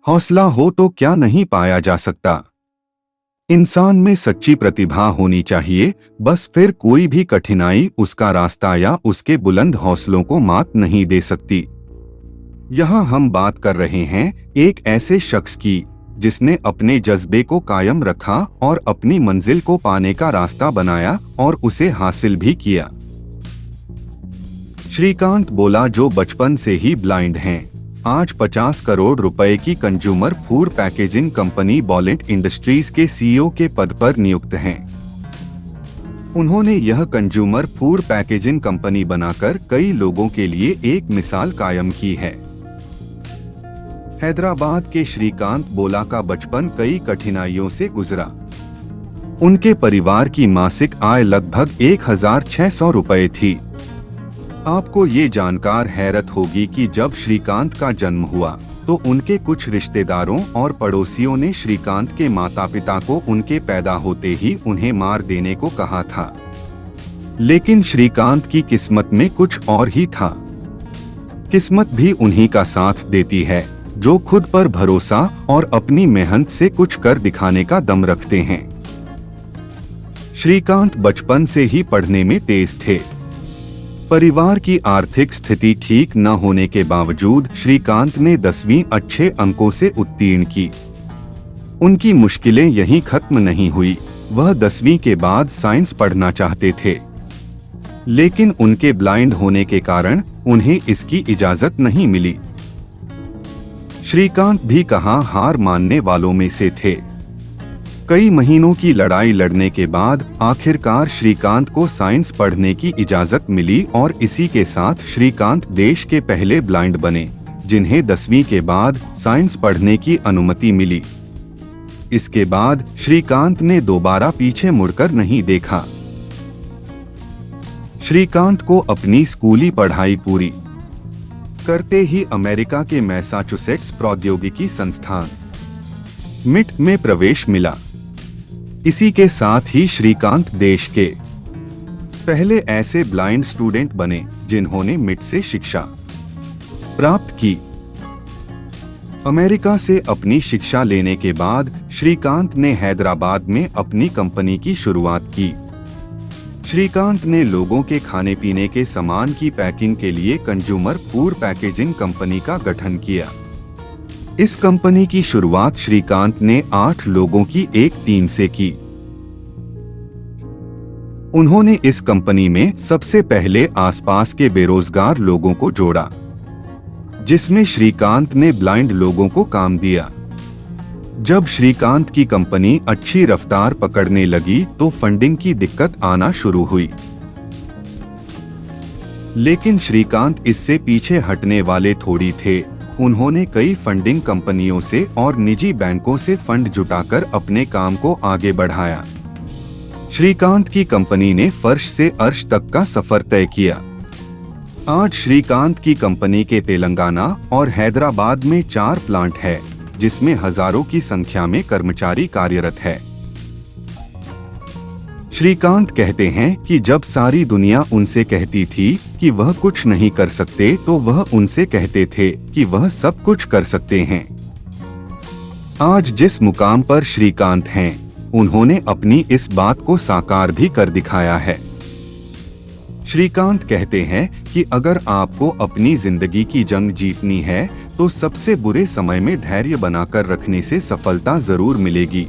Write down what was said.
हौसला हो तो क्या नहीं पाया जा सकता। इंसान में सच्ची प्रतिभा होनी चाहिए, बस फिर कोई भी कठिनाई उसका रास्ता या उसके बुलंद हौसलों को मात नहीं दे सकती। यहाँ हम बात कर रहे हैं एक ऐसे शख्स की जिसने अपने जज्बे को कायम रखा और अपनी मंजिल को पाने का रास्ता बनाया और उसे हासिल भी किया। श्रीकांत बोला, जो बचपन से ही ब्लाइंड हैं, आज 50 करोड़ रुपए की consumer food packaging company Bollant industries के सीईओ के पद पर नियुक्त हैं। उन्होंने यह कंज्यूमर फूड पैकेजिंग कंपनी बनाकर कई लोगों के लिए एक मिसाल कायम की है। हैदराबाद के श्रीकांत बोला का बचपन कई कठिनाइयों से गुजरा। उनके परिवार की मासिक आय लगभग 1600 रुपए थी। आपको ये जानकर हैरत होगी कि जब श्रीकांत का जन्म हुआ तो उनके कुछ रिश्तेदारों और पड़ोसियों ने श्रीकांत के माता पिता को उनके पैदा होते ही उन्हें मार देने को कहा था। लेकिन श्रीकांत की किस्मत में कुछ और ही था। किस्मत भी उन्हीं का साथ देती है जो खुद पर भरोसा और अपनी मेहनत से कुछ कर दिखाने का दम रखते हैं। श्रीकांत बचपन से ही पढ़ने में तेज थे। परिवार की आर्थिक स्थिति ठीक न होने के बावजूद श्रीकांत ने 10वीं अच्छे अंकों से उत्तीर्ण की। उनकी मुश्किलें यहीं खत्म नहीं हुई। वह 10वीं के बाद साइंस पढ़ना चाहते थे, लेकिन उनके ब्लाइंड होने के कारण उन्हें इसकी इजाजत नहीं मिली। श्रीकांत भी कहां हार मानने वालों में से थे। कई महीनों की लड़ाई लड़ने के बाद आखिरकार श्रीकांत को साइंस पढ़ने की इजाजत मिली और इसी के साथ श्रीकांत देश के पहले ब्लाइंड बने जिन्हें 10वीं के बाद साइंस पढ़ने की अनुमति मिली। इसके बाद श्रीकांत ने दोबारा पीछे मुड़कर नहीं देखा। श्रीकांत को अपनी स्कूली पढ़ाई पूरी करते ही अमेरिका के मैसाचुसेट्स प्रौद्योगिकी संस्थान मिट में प्रवेश मिला। इसी के साथ ही श्रीकांत देश के पहले ऐसे ब्लाइंड स्टूडेंट बने जिन्होंने मिट से शिक्षा प्राप्त की। अमेरिका से अपनी शिक्षा लेने के बाद श्रीकांत ने हैदराबाद में अपनी कंपनी की शुरुआत की। श्रीकांत ने लोगों के खाने पीने के सामान की पैकिंग के लिए कंज्यूमर फूड पैकेजिंग कंपनी का गठन किया। इस कंपनी की शुरुआत श्रीकांत ने 8 लोगों की एक टीम से की। उन्होंने इस कंपनी में सबसे पहले आसपास के बेरोजगार लोगों को जोड़ा, जिसमें श्रीकांत ने ब्लाइंड लोगों को काम दिया। जब श्रीकांत की कंपनी अच्छी रफ्तार पकड़ने लगी तो फंडिंग की दिक्कत आना शुरू हुई। लेकिन श्रीकांत इससे पीछे हटने वाले थोड़ी थे। उन्होंने कई फंडिंग कंपनियों से और निजी बैंकों से फंड जुटाकर अपने काम को आगे बढ़ाया। श्रीकांत की कंपनी ने फर्श से अर्श तक का सफर तय किया। आज श्रीकांत की कंपनी के तेलंगाना और हैदराबाद में 4 प्लांट है, जिसमें हजारों की संख्या में कर्मचारी कार्यरत है। श्रीकांत कहते हैं कि जब सारी दुनिया उनसे कहती थी कि वह कुछ नहीं कर सकते तो वह उनसे कहते थे कि वह सब कुछ कर सकते हैं। आज जिस मुकाम पर श्रीकांत हैं, उन्होंने अपनी इस बात को साकार भी कर दिखाया है। श्रीकांत कहते हैं कि अगर आपको अपनी जिंदगी की जंग जीतनी है तो सबसे बुरे समय में धैर्य बनाकर रखने से सफलता जरूर मिलेगी।